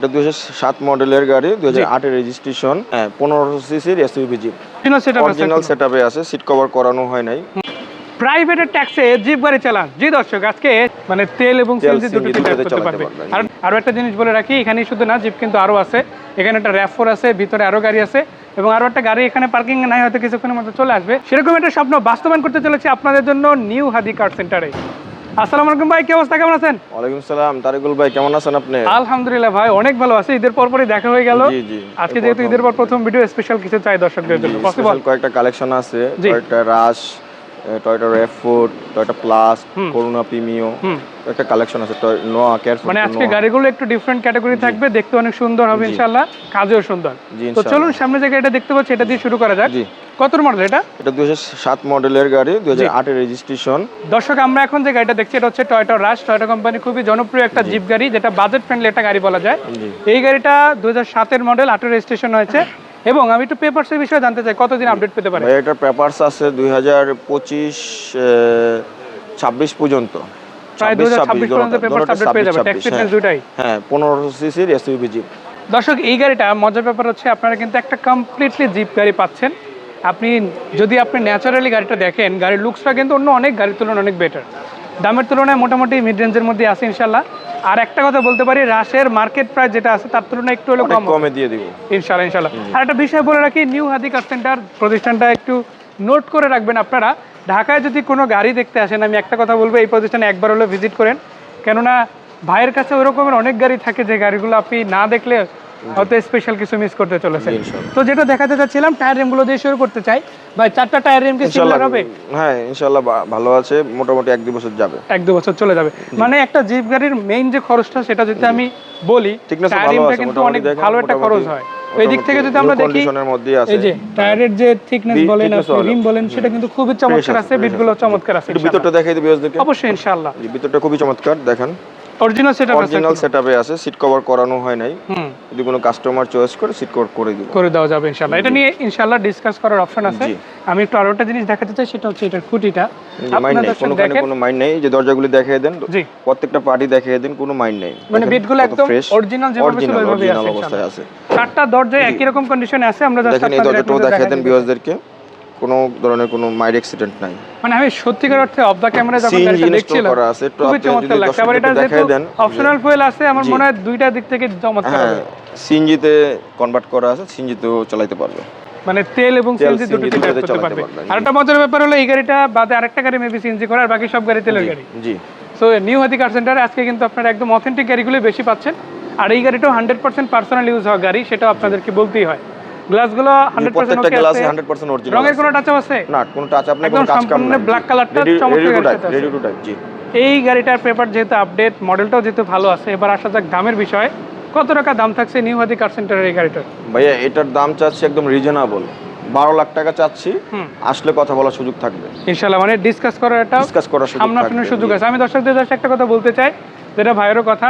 এটা 2007 মডেলের গাড়ি, 2008 এর রেজিস্ট্রেশন, 1500 সিসির এসইউভি জিপ। অরিজিনাল সেটআপে আছে, সিট কভার করানো হয় নাই। প্রাইভেটের ট্যাক্সে জিপ গাড়ি চালান। জি দর্শক, আজকে মানে তেল এবং সিএনজি দুটোতে ড্রাইভ করতে পারবে। আর আরো একটা জিনিস বলে রাখি, এখানে শুধু না, জিপ কিন্তু আরো আছে। এখানে একটা RAV4 আছে, ভিতরে আরো গাড়ি আছে এবং আরো একটা গাড়ি এখানে পার্কিং এ নাই, হয়তো কিছুক্ষণের মধ্যে চলে আসবে। সেরকম একটা স্বপ্ন বাস্তবায়ন করতে চলেছে আপনাদের জন্য নিউ হাদি কার সেন্টারে। আসসালামু আলাইকুম ভাই, কি অবস্থা, কেমন আছেন? ওয়ালাইকুম সালাম তারিকুল ভাই, কেমন আছেন আপনি? আলহামদুলিল্লাহ ভাই, অনেক ভালো আছি। ঈদের পরপরই দেখা হয়ে গেল। জি জি, আজকে যেহেতু ঈদের পর প্রথম ভিডিও, স্পেশাল কিছু চাই দর্শকদের জন্য। পসিবল? কয়েকটা কালেকশন আছে, Toyota Rush, Toyota RAV4, Toyota plus, করুণা প্রিমিও, একটা কালেকশন আছে, নোয়া কেয়ারফুল। মানে আজকে গাড়িগুলো একটু ডিফারেন্ট ক্যাটাগরি থাকবে, দেখতে অনেক সুন্দর হবে ইনশাআল্লাহ, কাজেও সুন্দর। তো চলুন সামনে যে গাড়িটা দেখতে পাচ্ছি এটা দিয়ে শুরু করা যাক। কত মডেল এটা? এটা 2007 মডেলের গাড়ি, 2008 এর রেজিস্ট্রেশন। দর্শক, আমরা এখন যে গাড়িটা দেখছি এটা হচ্ছে টয়োটা রাশ। টয়োটা কোম্পানি খুবই জনপ্রিয় একটা জিপ গাড়ি, যেটা বাজেট ফ্রেন্ডলি একটা গাড়ি বলা যায়। এই গাড়িটা 2007 এর মডেল, 8 এর রেজিস্ট্রেশন হয়েছে। এবং আমি একটু পেপারসের বিষয়ে জানতে চাই, কতদিন আপডেট পেতে পারে? এটার পেপারস আছে 2025-26 পর্যন্ত। প্রায় 2026 পর্যন্ত পেপারস আপডেট পেয়ে যাবে, ট্যাক্স ফিটনেস দুটাই। হ্যাঁ, 1500 সিসির এসইউভি জিপ। দর্শক, এই গাড়িটা মজার ব্যাপার হচ্ছে আপনারা কিন্তু একটা কমপ্লিটলি জিপ গাড়ি পাচ্ছেন। যদি আপনি ন্যাচারালি গাড়িটা দেখেন, গাড়ির লুকসটা কিন্তু অন্য অনেক গাড়ির তুলনায় অনেক বেটার। দামের তুলনায় মোটামুটি মিড রেঞ্জের মধ্যে আছে ইনশাল্লাহ। আর একটা কথা বলতে পারি, রাশের মার্কেট প্রাইস যেটা আছে তার তুলনায় একটু হলেও কমে দিয়ে দিব ইনশাল্লাহ। আর একটা বিষয় বলে রাখি, নিউ হাদি কার সেন্টার প্রতিষ্ঠানটা একটু নোট করে রাখবেন আপনারা। ঢাকায় যদি কোনো গাড়ি দেখতে আসেন, আমি একটা কথা বলবো, এই প্রতিষ্ঠানে একবার হলেও ভিজিট করেন। কেননা ভাইয়ের কাছে ওই রকমের অনেক গাড়ি থাকে যে গাড়িগুলো আপনি না দেখলে হয়তো স্পেশাল কিছু মিস করতে চলেছে। তো যেটা দেখাতে চাচ্ছিলাম, টায়ার রিমগুলো দিয়ে শুরু করতে চাই। ভাই, 4টা টায়ার রিম কি সিমিলার হবে? হ্যাঁ, ইনশাআল্লাহ ভালো আছে, মোটামুটি 1-2 বছর যাবে। 1-2 বছর চলে যাবে। মানে একটা জিপ গাড়ির মেইন যে খরচটা, সেটা যদি আমি বলি, টায়ার রিমটা কিন্তু অনেক ভালো একটা খরচ হয়। এই দিক থেকে যদি আমরা দেখি, এই যে টায়ারের যে থিকনেস বলেন, রিম বলেন, সেটা কিন্তু খুবই চমৎকার আছে, বিটগুলো চমৎকার আছে। ভিতরটা দেখাই দিই ভিউয়ারদেরকে। অবশ্যই ইনশাআল্লাহ। ভিতরটা খুবই চমৎকার, দেখেন। অরিজিনাল সেটআপে আছে, সিট কভার করানো হয় নাই। যদি কোনো কাস্টমার চয়েস করে, সিট কভার করে দেওয়া যাবে ইনশাআল্লাহ। এটা নিয়ে ইনশাআল্লাহ ডিসকাস করার অপশন আছে। আমি একটু আরো একটা জিনিস দেখাতে চাই, সেটা হচ্ছে এটার খুঁটিটা। আপনাদের কোনো মাইন্ড নেই, যে দরজাগুলো দেখিয়ে দেন, প্রত্যেকটা পার্টি দেখিয়ে দেন, কোনো মাইন্ড নেই। মানে বিটগুলো একদম অরিজিনাল যেভাবে ছিল ওইভাবেই আছে অবস্থায় আছে। 4টা দরজা একই রকম কন্ডিশনে আছে। আমরা জাস্ট আপনাদের দরজাটাও দেখিয়ে দেন ভিউয়ারদেরকে, কোনো ধরনের কোনো মাইল্ড অ্যাক্সিডেন্ট নাই। মানে আমি সত্যিকার অর্থে অফ দা ক্যামেরা যখন গাড়িটা দেখছিলাম, খুবই চমৎকার লাগছে। আবার এটা যেহেতু অপশনাল ফুয়েল আছে, আমার মনে হয় দুইটা দিক থেকে চমৎকার হবে। সিএনজিতে কনভার্ট করা আছে, সিএনজিতেও চালাতে পারবে। মানে তেল এবং সিএনজি দুটোতে ড্রাইভ করতে পারবে। আর একটা মজার ব্যাপার হলো, এই গাড়িটা বাদে আরেকটা গাড়ি মেবি সিএনজি করে, আর বাকি সব গাড়ি তেলের গাড়ি। জি। সো নিউ হাদি কার সেন্টারে আজকে কিন্তু আপনারা একদম অথেন্টিক গাড়িগুলো বেশি পাচ্ছেন। আর এই গাড়িটাও 100% পার্সোনাল ইউজ হওয়া গাড়ি, সেটাও আপনাদেরকে বলতেই হয়। গ্লাসগুলো 100% ওকে আছে, 100% অরিজিনাল। রঙের কোনো টাচ আপ আছে? না, কোনো টাচ আপ নেই, কোনো কাজ কাম নেই। ব্ল্যাক কালারটা চমৎকার আছে, রেডি টু টাইপ। জি। এই গাড়িটার পেপার যেহেতু আপডেট, মডেলটাও যেহেতু ভালো আছে, এবার আসা যাক দামের বিষয়ে। কত টাকা দাম থাকছে নিউ হাদি কার সেন্টারের এই গাড়িটার? ভাইয়া, এটার দাম চাচ্ছি একদম রিজনেবল, 12 লাখ টাকা চাচ্ছি। আসলে কথা বলার সুযোগ থাকবে ইনশাআল্লাহ। মানে ডিসকাস করার সামনাসামনি সুযোগ আছে। আমি দর্শকদের একটা কথা বলতে চাই, যেটা ভাইয়েরও কথা,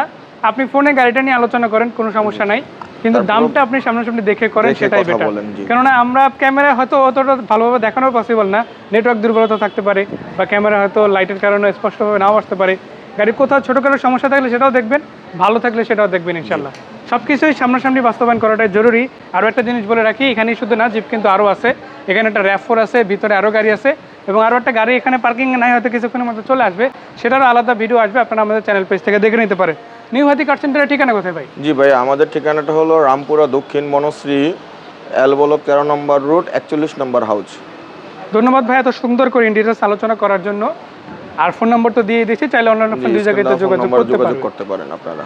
আপনি ফোনে গাড়িটা নিয়ে আলোচনা করেন, কোনো সমস্যা নাই, কিন্তু দামটা আপনি সামনাসামনি দেখে করেন, সেটাই বেটার। কেননা আমরা ক্যামেরায় হয়তো অতটা ভালোভাবে দেখানো পসিবল না, নেটওয়ার্ক দুর্বলতা থাকতে পারে, বা ক্যামেরা হয়তো লাইটের কারণে স্পষ্টভাবে নাও আসতে পারে। গাড়ির কোথাও ছোটোখাটো সমস্যা থাকলে সেটাও দেখবেন, ভালো থাকলে সেটাও দেখবেন ইনশাআল্লাহ। সব কিছুই সামনাসামনি বাস্তবায়ন করাটাই জরুরি। আরও একটা জিনিস বলে রাখি, এখানেই শুধু না, জিপ কিন্তু আরও আছে। এখানে একটা RAV4 আছে, ভিতরে আরও গাড়ি আছে এবং আরও একটা গাড়ি এখানে পার্কিংয়ে নাই, হয়তো কিছুক্ষণের মধ্যে চলে আসবে, সেটারও আলাদা ভিডিও আসবে, আপনারা আমাদের চ্যানেল পেজ থেকে দেখে নিতে পারেন। নিউ হাদি কার সেন্টারের ঠিকানা কোথায় ভাই? জি ভাই, আমাদের ঠিকানাটা হলো রামপুরা দক্ষিণ বনশ্রী, এল ব্লক 13 নম্বর রোড, 41 নম্বর হাউস। ধন্যবাদ ভাই এত সুন্দর করে ডিটেইলস আলোচনা করার জন্য। আর ফোন নম্বর তো দিয়ে দিয়েছি, চাইলে অনলাইন ফোন দুই জায়গায় যোগাযোগ করতে পারেন আপনারা।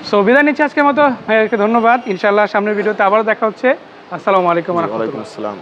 সো বিদায় নিচ্ছি আজকের মতো, ভাইয়াকে ধন্যবাদ। ইনশাআল্লাহ সামনের ভিডিওতে আবারও দেখা হচ্ছে। আসসালামু আলাইকুম ওয়া রাহমাতুল্লাহ। ওয়া আলাইকুম আসসালাম।